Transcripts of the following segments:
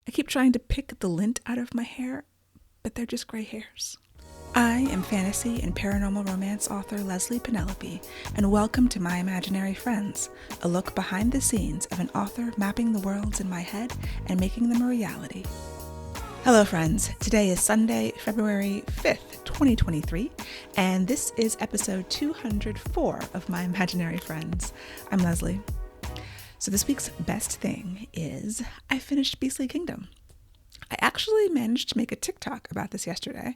I keep trying to pick the lint out of my hair, but they're just gray hairs. I am fantasy and paranormal romance author Leslie Penelope, and welcome to My Imaginary Friends, a look behind the scenes of an author mapping the worlds in my head and making them a reality. Hello friends, today is Sunday, February 5th, 2023, and this is episode 204 of My Imaginary Friends. I'm Leslie. So this week's best thing is I finished Beastly Kingdom. I actually managed to make a TikTok about this yesterday.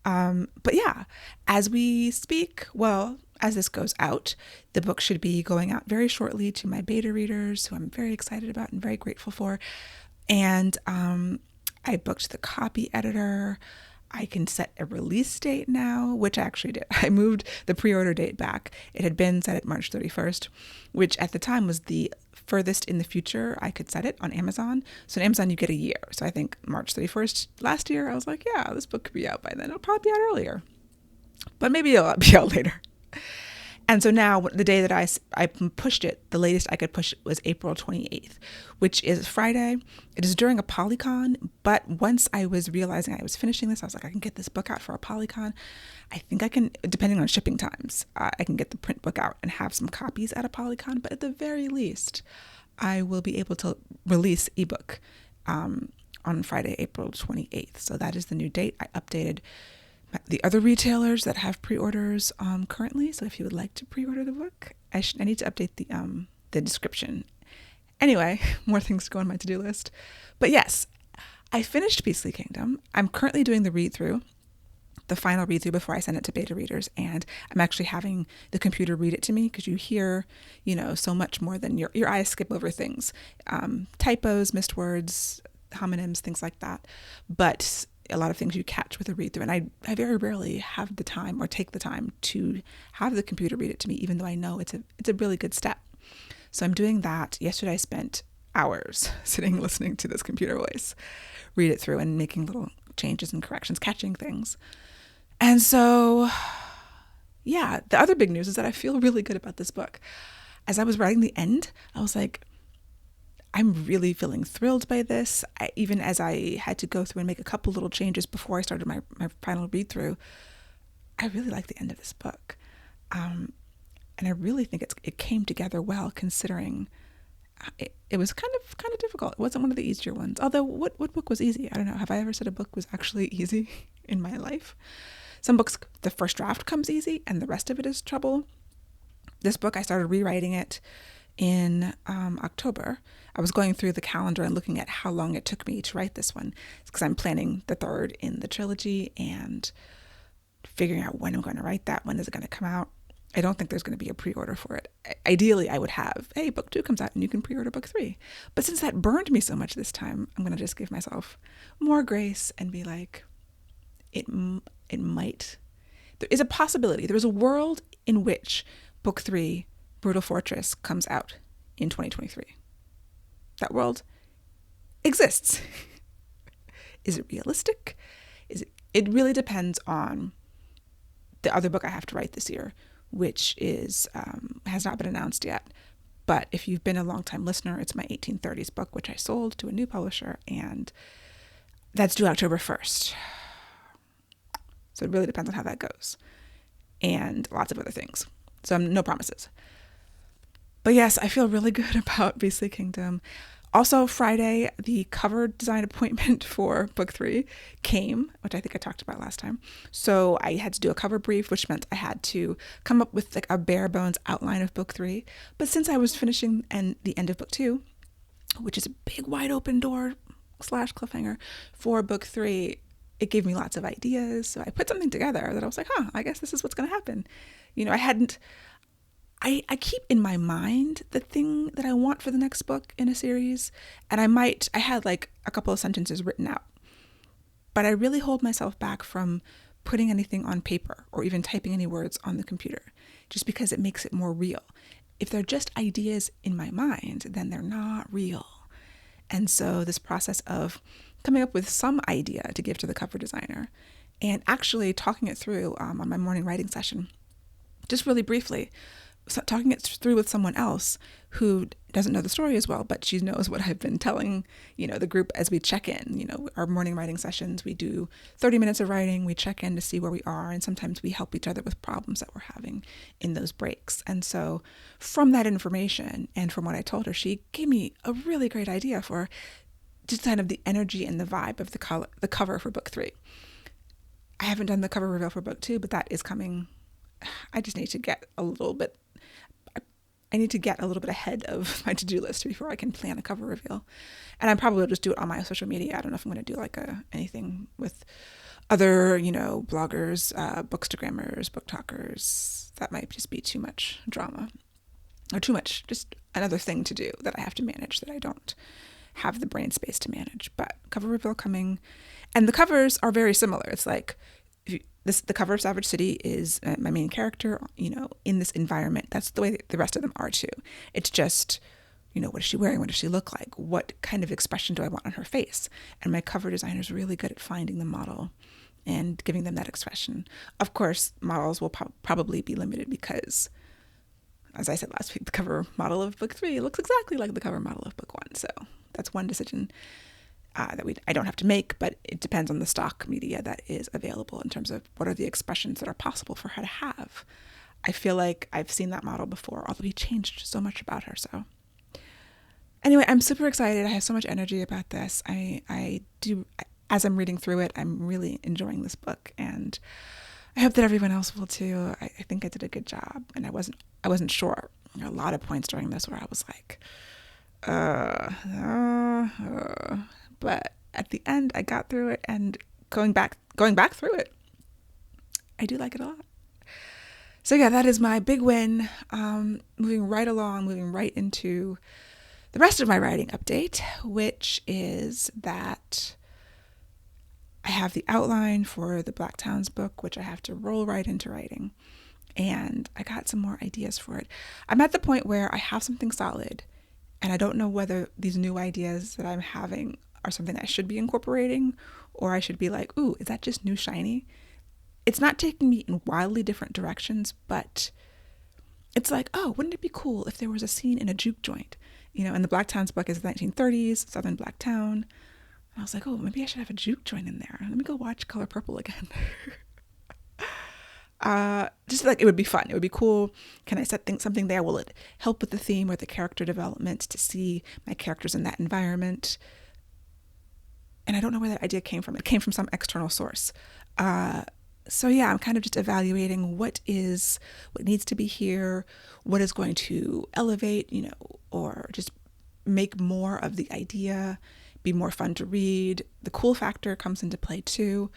But yeah, as we speak, well, as this goes out, the book should be going out very shortly to my beta readers, who I'm very excited about and very grateful for. And I booked the copy editor. I can set a release date now, which I actually did. I moved the pre-order date back. It had been set at March 31st, which at the time was the furthest in the future I could set it on Amazon. So on Amazon, you get a year. So I think March 31st last year, I was like, yeah, this book could be out by then. It'll probably be out earlier, but maybe it'll be out later. And so now the day that I pushed it, the latest I could push it was April 28th, which is Friday. It is during a Polycon, but once I was realizing I was finishing this, I was like, I can get this book out for a Polycon. I think I can, depending on shipping times, I can get the print book out and have some copies at a Polycon, but at the very least, I will be able to release ebook on Friday, April 28th. So that is the new date. I updated the other retailers that have pre-orders currently. So if you would like to pre-order the book, I need to update the description. Anyway, more things to go on my to-do list. But yes, I finished Beastly Kingdom. I'm currently doing the read-through, the final read-through before I send it to beta readers. And I'm actually having the computer read it to me because you hear, so much more than your eyes skip over things. Typos, missed words, homonyms, things like that. But a lot of things you catch with a read-through. And I very rarely have the time or take the time to have the computer read it to me, even though I know it's a really good step. So I'm doing that. Yesterday I spent hours sitting listening to this computer voice read it through and making little changes and corrections, catching things. And so, yeah, the other big news is that I feel really good about this book. As I was writing the end, I was like, I'm really feeling thrilled by this. Even as I had to go through and make a couple little changes before I started my final read through, I really like the end of this book. And I really think it came together well, considering it was kind of difficult. It wasn't one of the easier ones. Although what book was easy? I don't know. Have I ever said a book was actually easy in my life? Some books, the first draft comes easy and the rest of it is trouble. This book, I started rewriting it in October. I was going through the calendar and looking at how long it took me to write this one, because I'm planning the third in the trilogy and figuring out when I'm going to write that, when is it going to come out. I don't think there's going to be a pre-order for it. Ideally, I would have, hey, book 2 comes out and you can pre-order book 3. But since that burned me so much this time, I'm going to just give myself more grace and be like, it might. There is a possibility. There is a world in which book 3, Brutal Fortress, comes out in 2023. That world exists. Is it realistic? It really depends on the other book I have to write this year, which is has not been announced yet. But if you've been a long-time listener, it's my 1830s book, which I sold to a new publisher, and that's due October 1st. So it really depends on how that goes, and lots of other things. So no promises. But yes, I feel really good about Beastly Kingdom. Also, Friday, the cover design appointment for book 3 came, which I think I talked about last time. So I had to do a cover brief, which meant I had to come up with like a bare bones outline of book 3. But since I was finishing the end of book 2, which is a big wide open door / cliffhanger for book 3, it gave me lots of ideas. So I put something together that I was like, I guess this is what's going to happen. I keep in my mind the thing that I want for the next book in a series, and I had like a couple of sentences written out, but I really hold myself back from putting anything on paper or even typing any words on the computer, just because it makes it more real. If they're just ideas in my mind, then they're not real. And so this process of coming up with some idea to give to the cover designer and actually talking it through on my morning writing session, just really briefly, talking it through with someone else who doesn't know the story as well, but she knows what I've been telling, the group as we check in, our morning writing sessions, we do 30 minutes of writing, we check in to see where we are, and sometimes we help each other with problems that we're having in those breaks. And so from that information and from what I told her, she gave me a really great idea for just kind of the energy and the vibe of the cover for book 3. I haven't done the cover reveal for book 2, but that is coming. I just need to get a little bit ahead of my to-do list before I can plan a cover reveal. And I probably will just do it on my social media. I don't know if I'm going to do like anything with other, bloggers, bookstagrammers, book talkers. That might just be too much drama or too much, just another thing to do that I have to manage that I don't have the brain space to manage. But cover reveal coming. And the covers are very similar. It's like, the cover of Savage City is my main character, in this environment. That's the way the rest of them are too. It's just, what is she wearing? What does she look like? What kind of expression do I want on her face? And my cover designer is really good at finding the model and giving them that expression. Of course, models will probably be limited because, as I said last week, the cover model of book 3 looks exactly like the cover model of book 1. So that's one decision that I don't have to make, but it depends on the stock media that is available in terms of what are the expressions that are possible for her to have. I feel like I've seen that model before, although he changed so much about her. So anyway, I'm super excited. I have so much energy about this. I do, as I'm reading through it, I'm really enjoying this book, and I hope that everyone else will too. I think I did a good job, and I wasn't sure. There are a lot of points during this where I was like, but at the end, I got through it, and going back through it, I do like it a lot. So yeah, that is my big win. Moving right along, moving right into the rest of my writing update, which is that I have the outline for the Black Towns book, which I have to roll right into writing. And I got some more ideas for it. I'm at the point where I have something solid, and I don't know whether these new ideas that I'm having are something that I should be incorporating, or I should be like, ooh, is that just new shiny? It's not taking me in wildly different directions, but it's like, oh, wouldn't it be cool if there was a scene in a juke joint? And the Black Towns book is the 1930s, Southern Black Town. And I was like, oh, maybe I should have a juke joint in there. Let me go watch Color Purple again. Just like, it would be fun. It would be cool. Can I set something there? Will it help with the theme or the character development to see my characters in that environment? And I don't know where that idea came from. It came from some external source. So yeah, I'm kind of just evaluating what needs to be here, what is going to elevate, or just make more of the idea, be more fun to read. The cool factor comes into play too.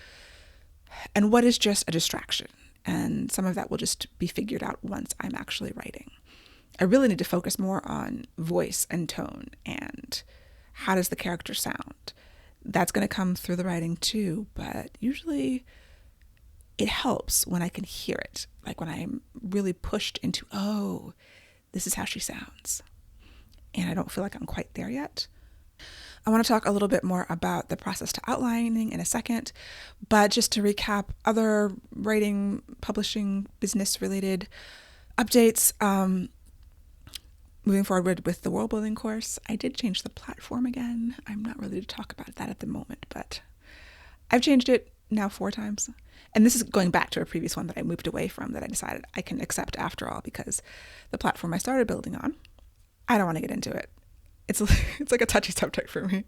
And what is just a distraction. And some of that will just be figured out once I'm actually writing. I really need to focus more on voice and tone and how does the character sound. That's going to come through the writing too, but usually it helps when I can hear it, like when I'm really pushed into, oh, this is how she sounds. And I don't feel like I'm quite there yet. I want to talk a little bit more about the process to outlining in a second, but just to recap other writing, publishing, business-related updates. Moving forward with the world building course, I did change the platform again. I'm not ready to talk about that at the moment, but I've changed it now 4 times. And this is going back to a previous one that I moved away from that I decided I can accept after all, because the platform I started building on, I don't want to get into it. It's like a touchy subject for me.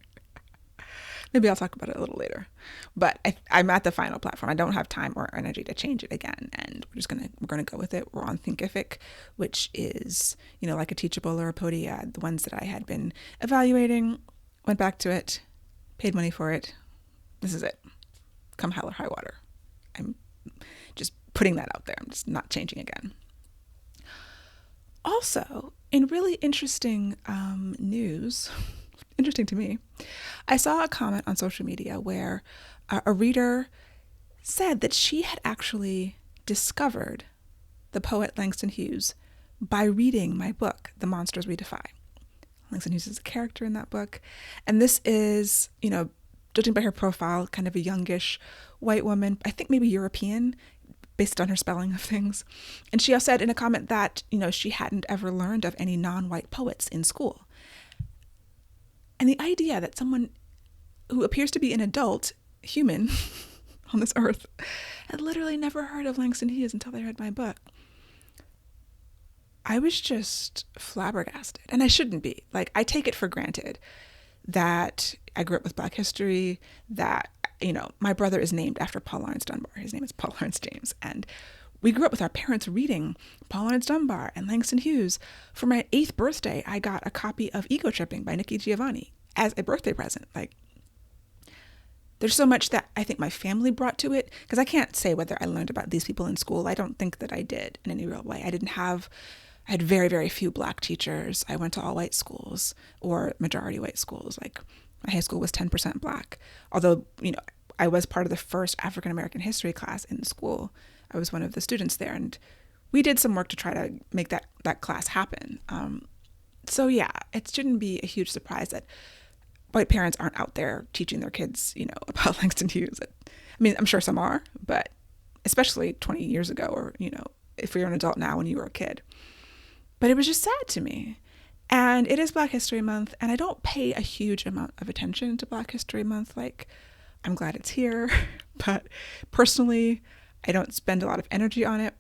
Maybe I'll talk about it a little later. But I'm at the final platform. I don't have time or energy to change it again. And we're gonna go with it. We're on Thinkific, which is, like a Teachable or a Podia, the ones that I had been evaluating, went back to it, paid money for it. This is it. Come hell or high water. I'm just putting that out there. I'm just not changing again. Also, in really interesting news, interesting to me, I saw a comment on social media where a reader said that she had actually discovered the poet Langston Hughes by reading my book, The Monsters We Defy. Langston Hughes is a character in that book. And this is, judging by her profile, kind of a youngish white woman, I think maybe European, based on her spelling of things. And she also said in a comment that, she hadn't ever learned of any non-white poets in school. And the idea that someone who appears to be an adult human on this earth had literally never heard of Langston Hughes until they read my book. I was just flabbergasted. And I shouldn't be. Like, I take it for granted that I grew up with Black history, that, my brother is named after Paul Laurence Dunbar. His name is Paul Laurence James. And we grew up with our parents reading Paul Laurence Dunbar and Langston Hughes. For my 8th birthday, I got a copy of Ego Tripping by Nikki Giovanni as a birthday present. Like, there's so much that I think my family brought to it, because I can't say whether I learned about these people in school. I don't think that I did in any real way. I had very, very few Black teachers. I went to all white schools, or majority white schools. Like, my high school was 10% Black. Although, I was part of the first African American history class in the school. I was one of the students there, and we did some work to try to make that class happen. So yeah, it shouldn't be a huge surprise that white parents aren't out there teaching their kids, about Langston Hughes. I mean, I'm sure some are, but especially 20 years ago, or, if you're an adult now when you were a kid. But it was just sad to me. And it is Black History Month, and I don't pay a huge amount of attention to Black History Month. Like, I'm glad it's here, but personally, I don't spend a lot of energy on it.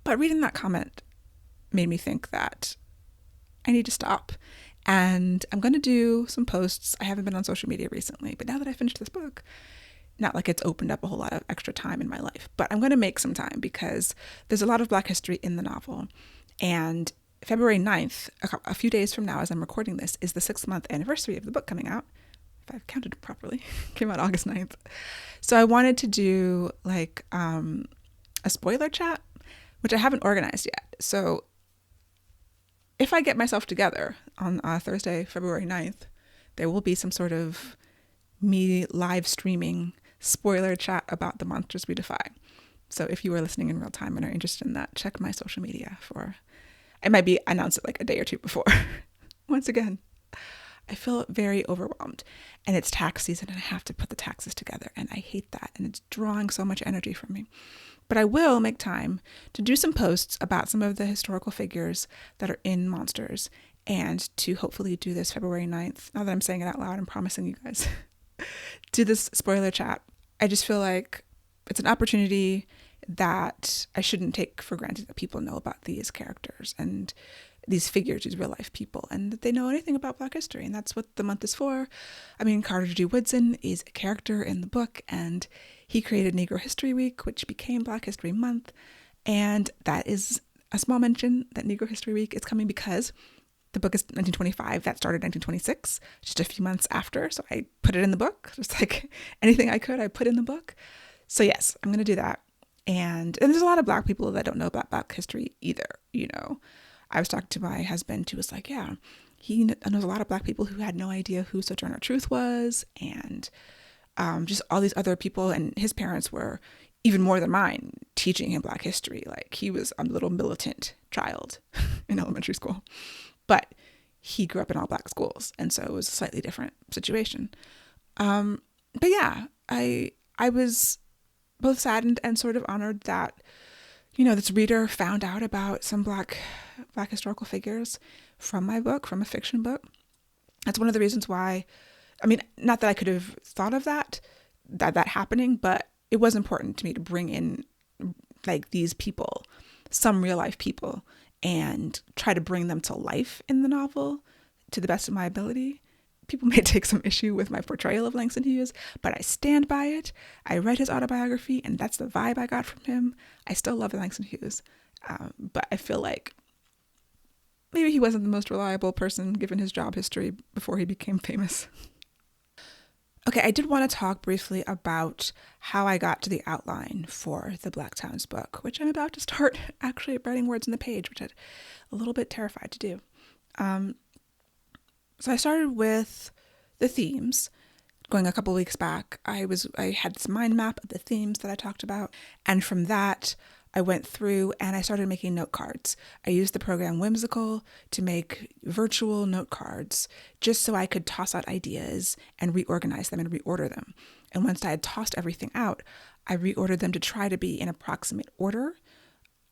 But reading that comment made me think that I need to stop. And I'm going to do some posts. I haven't been on social media recently, but now that I finished this book, not like it's opened up a whole lot of extra time in my life, but I'm going to make some time because there's a lot of Black history in the novel. And February 9th, a few days from now, as I'm recording this, is the 6th-month anniversary of the book coming out. If I've counted properly, it came out August 9th. So I wanted to do like a spoiler chat, which I haven't organized yet. So if I get myself together on Thursday, February 9th, there will be some sort of me live streaming spoiler chat about The Monsters We Defy. So if you are listening in real time and are interested in that, check my social media for, I might be announced it like a day or two before. Once again, I feel very overwhelmed, and it's tax season and I have to put the taxes together, and I hate that, and it's drawing so much energy from me. But I will make time to do some posts about some of the historical figures that are in Monsters, and to hopefully do this February 9th. Now that I'm saying it out loud, I'm promising you guys, do this spoiler chat. I just feel like it's an opportunity that I shouldn't take for granted, that people know about these characters and these figures, these real life people, and that they know anything about Black history. And that's what the month is for. I mean, Carter G. Woodson is a character in the book, and he created Negro History Week, which became Black History Month. And that is a small mention that Negro History Week is coming because the book is 1925. That started 1926, just a few months after. So I put it in the book, just like anything I could, I put in the book. So yes, I'm going to do that. And there's a lot of Black people that don't know about Black history either, I was talking to my husband who was like, yeah, he knows a lot of Black people who had no idea who Sojourner Truth was, and just all these other people. And his parents were, even more than mine, teaching him Black history. Like, he was a little militant child in elementary school, but he grew up in all Black schools, and so it was a slightly different situation. But yeah, I was both saddened and sort of honored that this reader found out about some Black historical figures from my book, from a fiction book. That's one of the reasons why, I mean, not that I could have thought of that happening, but it was important to me to bring in like these people, some real life people, and try to bring them to life in the novel to the best of my ability. People may take some issue with my portrayal of Langston Hughes, but I stand by it. I read his autobiography, and that's the vibe I got from him. I still love Langston Hughes, but I feel like maybe he wasn't the most reliable person given his job history before he became famous. Okay, I did want to talk briefly about how I got to the outline for the Black Towns book, which I'm about to start actually writing words on the page, which I'm a little bit terrified to do. So I started with the themes. Going a couple weeks back, I had this mind map of the themes that I talked about. And from that, I went through and I started making note cards. I used the program Whimsical to make virtual note cards just so I could toss out ideas and reorganize them and reorder them. And once I had tossed everything out, I reordered them to try to be in approximate order.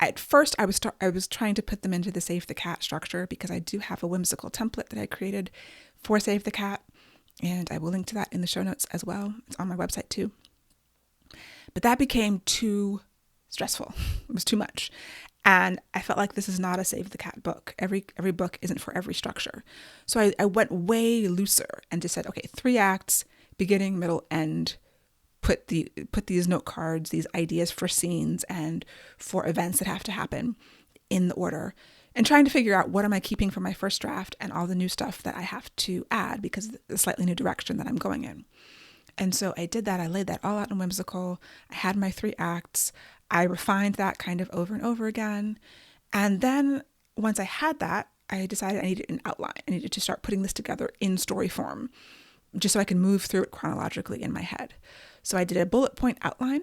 At first, I was trying to put them into the Save the Cat structure because I do have a Whimsical template that I created for Save the Cat, and I will link to that in the show notes as well. It's on my website too. But that became too stressful. It was too much. And I felt like this is not a Save the Cat book. Every book isn't for every structure. So I went way looser and just said, okay, 3 acts, beginning, middle, end. Put these note cards, these ideas for scenes and for events that have to happen in the order, and trying to figure out what am I keeping from my first draft and all the new stuff that I have to add because of the slightly new direction that I'm going in. And so I did that. I laid that all out in Whimsical. I had my 3 acts. I refined that kind of over and over again. And then once I had that, I decided I needed an outline. I needed to start putting this together in story form, just so I can move through it chronologically in my head. So I did a bullet point outline,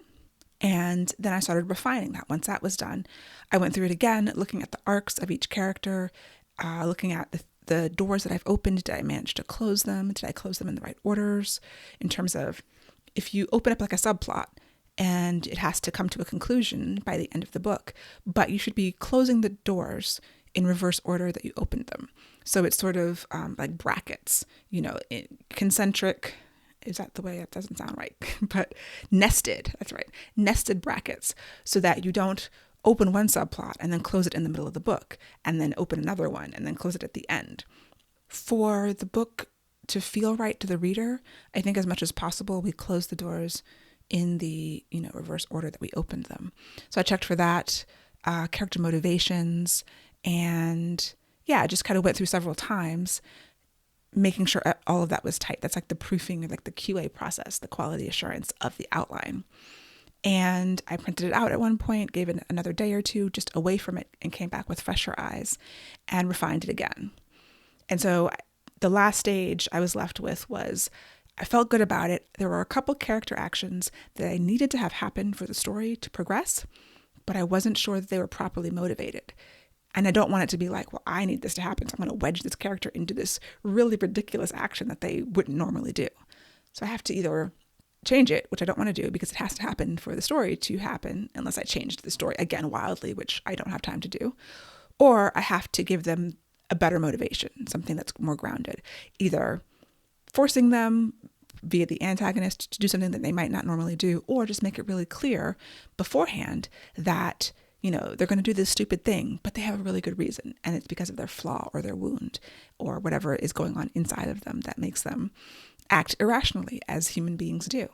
and then I started refining that. Once that was done, I went through it again, looking at the arcs of each character, looking at the doors that I've opened. Did I manage to close them? Did I close them in the right orders? In terms of, if you open up like a subplot and it has to come to a conclusion by the end of the book, but you should be closing the doors in reverse order that you opened them. So it's sort of like brackets, concentric. Is that the way? It doesn't sound right, but nested. That's right. Nested brackets, so that you don't open one subplot and then close it in the middle of the book and then open another one and then close it at the end. For the book to feel right to the reader, I think as much as possible, we close the doors in the, reverse order that we opened them. So I checked for that, character motivations, and I just kind of went through several times, making sure all of that was tight. That's like the proofing, like the QA process, the quality assurance of the outline. And I printed it out at one point, gave it another day or two just away from it, and came back with fresher eyes and refined it again. And so the last stage I was left with was, I felt good about it. There were a couple character actions that I needed to have happen for the story to progress, but I wasn't sure that they were properly motivated. And I don't want it to be like, well, I need this to happen, so I'm going to wedge this character into this really ridiculous action that they wouldn't normally do. So I have to either change it, which I don't want to do because it has to happen for the story to happen, unless I changed the story again wildly, which I don't have time to do. Or I have to give them a better motivation, something that's more grounded, either forcing them via the antagonist to do something that they might not normally do, or just make it really clear beforehand that they're going to do this stupid thing, but they have a really good reason. And it's because of their flaw or their wound or whatever is going on inside of them that makes them act irrationally as human beings do.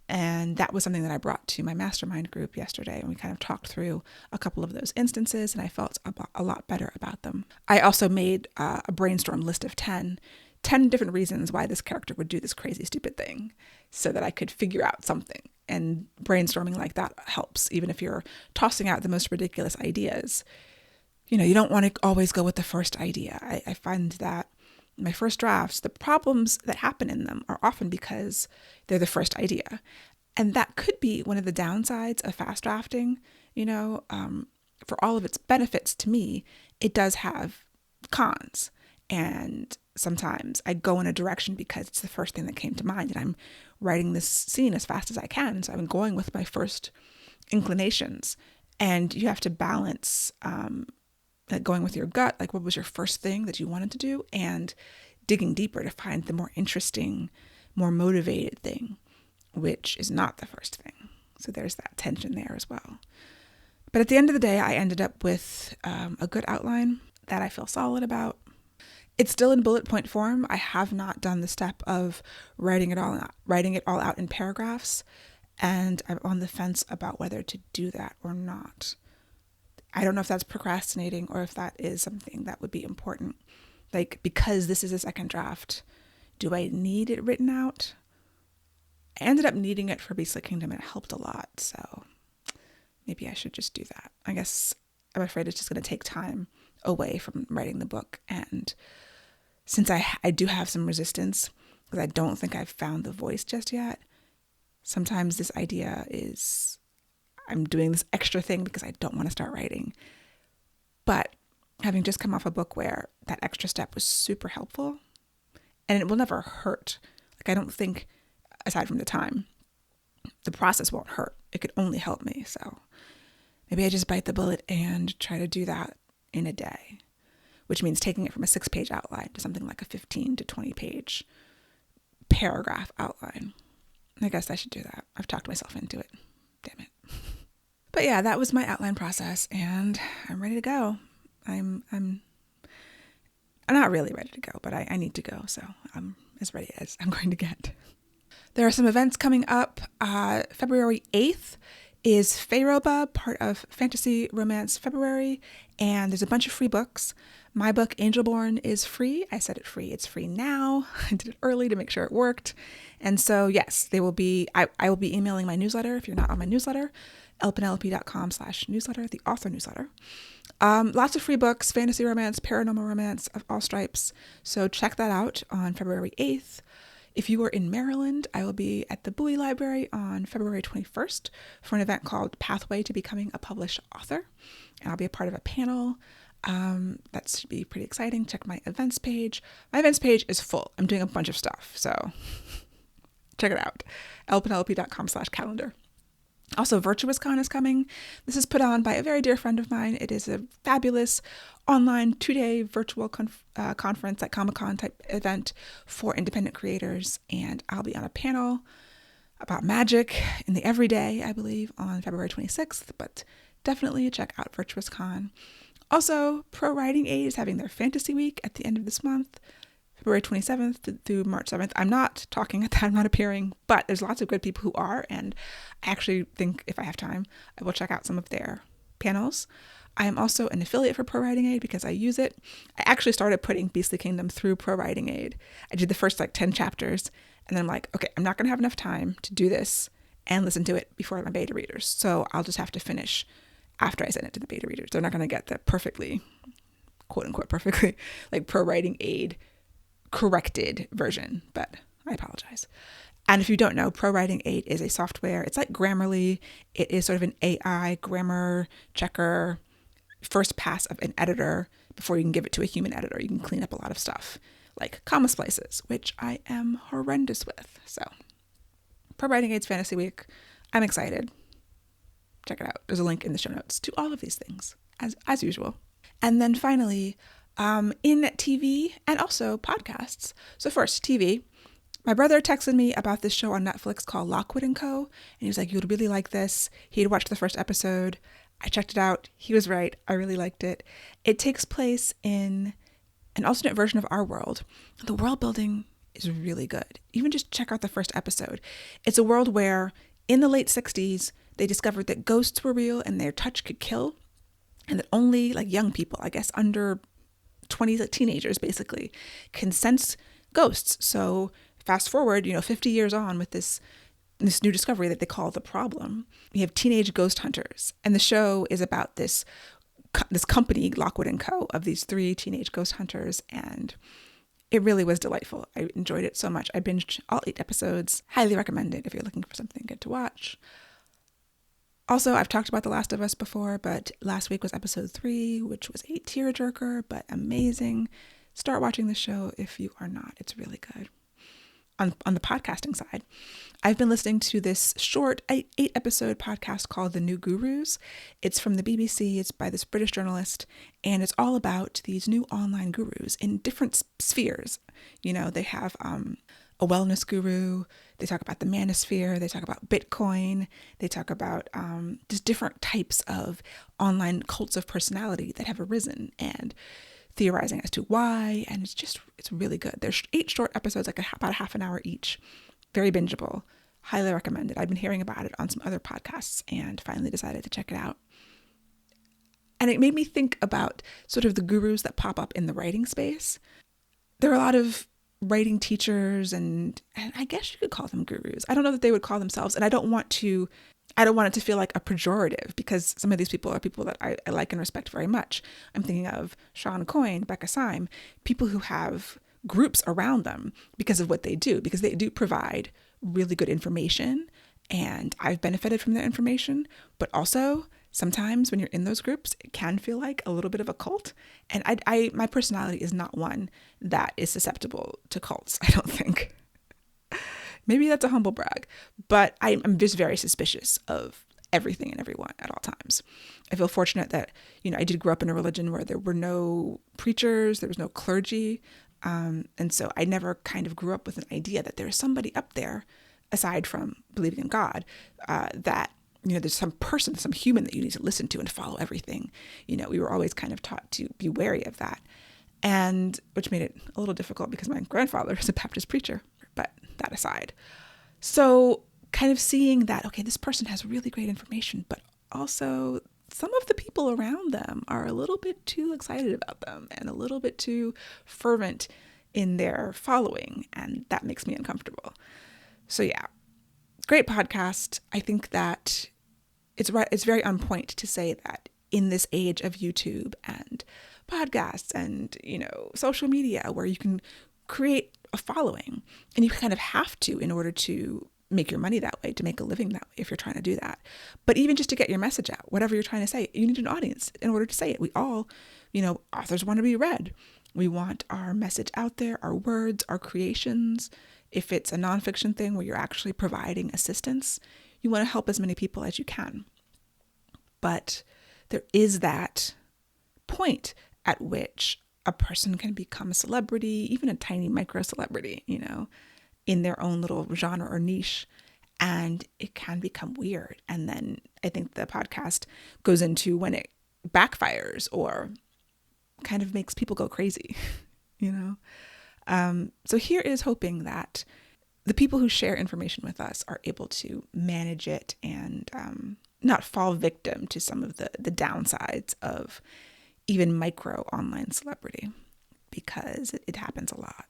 And that was something that I brought to my mastermind group yesterday. And we kind of talked through a couple of those instances, and I felt a lot better about them. I also made a brainstorm list of 10 different reasons why this character would do this crazy, stupid thing, so that I could figure out something. And brainstorming like that helps, even if you're tossing out the most ridiculous ideas. You don't want to always go with the first idea. I find that my first drafts, the problems that happen in them are often because they're the first idea. And that could be one of the downsides of fast drafting. For all of its benefits to me, it does have cons. And sometimes I go in a direction because it's the first thing that came to mind, and I'm writing this scene as fast as I can. So I'm going with my first inclinations, and you have to balance going with your gut, like what was your first thing that you wanted to do, and digging deeper to find the more interesting, more motivated thing, which is not the first thing. So there's that tension there as well. But at the end of the day, I ended up with a good outline that I feel solid about. It's still in bullet point form. I have not done the step of writing it all out in paragraphs, and I'm on the fence about whether to do that or not. I don't know if that's procrastinating or if that is something that would be important. Like, because this is a second draft, do I need it written out? I ended up needing it for Beastly Kingdom, and it helped a lot, so maybe I should just do that. I guess I'm afraid it's just going to take time away from writing the book, and since I do have some resistance because I don't think I've found the voice just yet, sometimes this idea is, I'm doing this extra thing because I don't want to start writing. But having just come off a book where that extra step was super helpful, and it will never hurt. Like, I don't think, aside from the time, the process won't hurt. It could only help me. So maybe I just bite the bullet and try to do that in a day, which means taking it from a 6-page outline to something like a 15 to 20 page paragraph outline. I guess I should do that. I've talked myself into it. Damn it. But yeah, that was my outline process, and I'm ready to go. I'm not really ready to go, but I need to go. So I'm as ready as I'm going to get. There are some events coming up. February 8th is Feyroba, part of Fantasy Romance February, and there's a bunch of free books. My book, Angelborn, is free. I said it free. It's free now. I did it early to make sure it worked. And so, yes, they will be, I will be emailing my newsletter if you're not on my newsletter, lpenelope.com/newsletter, the author newsletter. Lots of free books, fantasy romance, paranormal romance of all stripes. So check that out on February 8th. If you are in Maryland, I will be at the Bowie Library on February 21st for an event called Pathway to Becoming a Published Author. And I'll be a part of a panel. That should be pretty exciting. Check my events page. My events page is full. I'm doing a bunch of stuff, so check it out. lpenelope.com/calendar. Also, VirtuousCon is coming. This is put on by a very dear friend of mine. It is a fabulous online 2-day virtual conference, like Comic-Con type event for independent creators. And I'll be on a panel about magic in the everyday, I believe, on February 26th. But definitely check out VirtuousCon. Also, Pro Writing Aid is having their Fantasy Week at the end of this month, February 27th through March 7th. I'm not talking at that, I'm not appearing, but there's lots of good people who are, and I actually think if I have time, I will check out some of their panels. I am also an affiliate for Pro Writing Aid because I use it. I actually started putting Beastly Kingdom through Pro Writing Aid. I did the first 10 chapters, and then I'm like, okay, I'm not going to have enough time to do this and listen to it before my beta readers. So I'll just have to finish after I send it to the beta readers. They're not going to get the perfectly, quote unquote, perfectly, Pro Writing Aid corrected version, but I apologize. And if you don't know, Pro Writing Aid is a software. It's like Grammarly. It is sort of an AI grammar checker, first pass of an editor before you can give it to a human editor. You can clean up a lot of stuff, like comma splices, which I am horrendous with. So, Pro Writing Aid's Fantasy Week. I'm excited. Check it out. There's a link in the show notes to all of these things, as usual. And then finally, in TV and also podcasts. So first, TV. My brother texted me about this show on Netflix called Lockwood and Co. And he was like, you'd really like this. He had watched the first episode. I checked it out. He was right. I really liked it. It takes place in an alternate version of our world. The world building is really good. Even just check out the first episode. It's a world where in the late 60s, they discovered that ghosts were real and their touch could kill. And that only young people, I guess under 20s, teenagers basically, can sense ghosts. So fast forward, 50 years on with this new discovery that they call the problem. We have teenage ghost hunters, and the show is about this company, Lockwood and Co, of these 3 teenage ghost hunters, and it really was delightful. I enjoyed it so much. I binged all 8 episodes. Highly recommend it if you're looking for something good to watch. Also, I've talked about The Last of Us before, but last week was episode 3, which was a tearjerker, but amazing. Start watching the show if you are not. It's really good. On the podcasting side, I've been listening to this short 8-episode podcast called The New Gurus. It's from the BBC. It's by this British journalist, and it's all about these new online gurus in different spheres. They have a wellness guru. They talk about the manosphere. They talk about Bitcoin. They talk about just different types of online cults of personality that have arisen and theorizing as to why. And it's really good. There's 8 short episodes, about a half an hour each. Very bingeable. Highly recommended. I've been hearing about it on some other podcasts and finally decided to check it out. And it made me think about sort of the gurus that pop up in the writing space. There are a lot of writing teachers and I guess you could call them gurus. I don't know that they would call themselves, and I don't want it to feel like a pejorative, because some of these people are people that I like and respect very much. I'm thinking of Sean Coyne, Becca Syme, people who have groups around them because of what they do, because they do provide really good information and I've benefited from their information, but also sometimes when you're in those groups, it can feel like a little bit of a cult. And my personality is not one that is susceptible to cults, I don't think. Maybe that's a humble brag, but I'm just very suspicious of everything and everyone at all times. I feel fortunate that, I did grow up in a religion where there were no preachers, there was no clergy. And so I never kind of grew up with an idea that there is somebody up there, aside from believing in God, that, there's some person, some human that you need to listen to and follow everything. We were always kind of taught to be wary of that, and which made it a little difficult because my grandfather is a Baptist preacher, but that aside. So kind of seeing that, okay, this person has really great information, but also some of the people around them are a little bit too excited about them and a little bit too fervent in their following, and that makes me uncomfortable. So yeah, great podcast. I think that it's very on point to say that in this age of YouTube and podcasts and, social media where you can create a following, and you kind of have to in order to make your money that way, to make a living that way if you're trying to do that. But even just to get your message out, whatever you're trying to say, you need an audience in order to say it. We all, authors want to be read. We want our message out there, our words, our creations. If it's a nonfiction thing where you're actually providing assistance, you want to help as many people as you can. But there is that point at which a person can become a celebrity, even a tiny micro celebrity, in their own little genre or niche, and it can become weird. And then I think the podcast goes into when it backfires or kind of makes people go crazy, So here is hoping that the people who share information with us are able to manage it and not fall victim to some of the downsides of even micro online celebrity, because it happens a lot.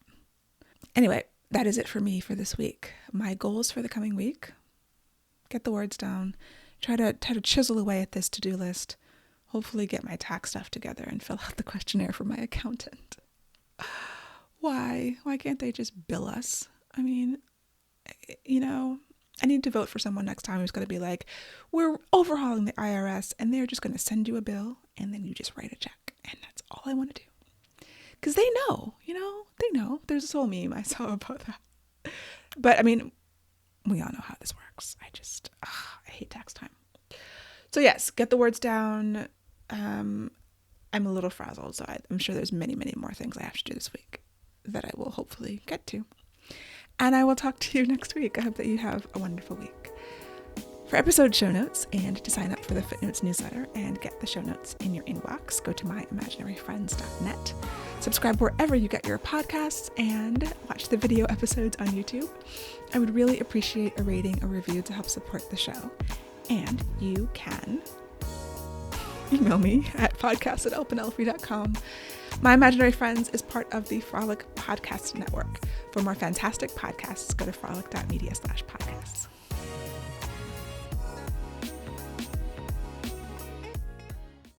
Anyway, that is it for me for this week. My goals for the coming week: get the words down, try to chisel away at this to-do list, hopefully get my tax stuff together and fill out the questionnaire for my accountant. Why can't they just bill us? I mean, I need to vote for someone next time who's going to be like, we're overhauling the IRS and they're just going to send you a bill and then you just write a check. And that's all I want to do. Because they know. There's this whole meme I saw about that. But I mean, we all know how this works. I hate tax time. So yes, get the words down. I'm a little frazzled, so I'm sure there's many, many more things I have to do this week that I will hopefully get to. And I will talk to you next week. I hope that you have a wonderful week. For episode show notes and to sign up for the Footnotes newsletter and get the show notes in your inbox, go to myimaginaryfriends.net. Subscribe wherever you get your podcasts and watch the video episodes on YouTube. I would really appreciate a rating or review to help support the show. And you can email me at podcast@elpenelfree.com. My Imaginary Friends is part of the Frolic Podcast Network. For more fantastic podcasts, go to frolic.media/podcast.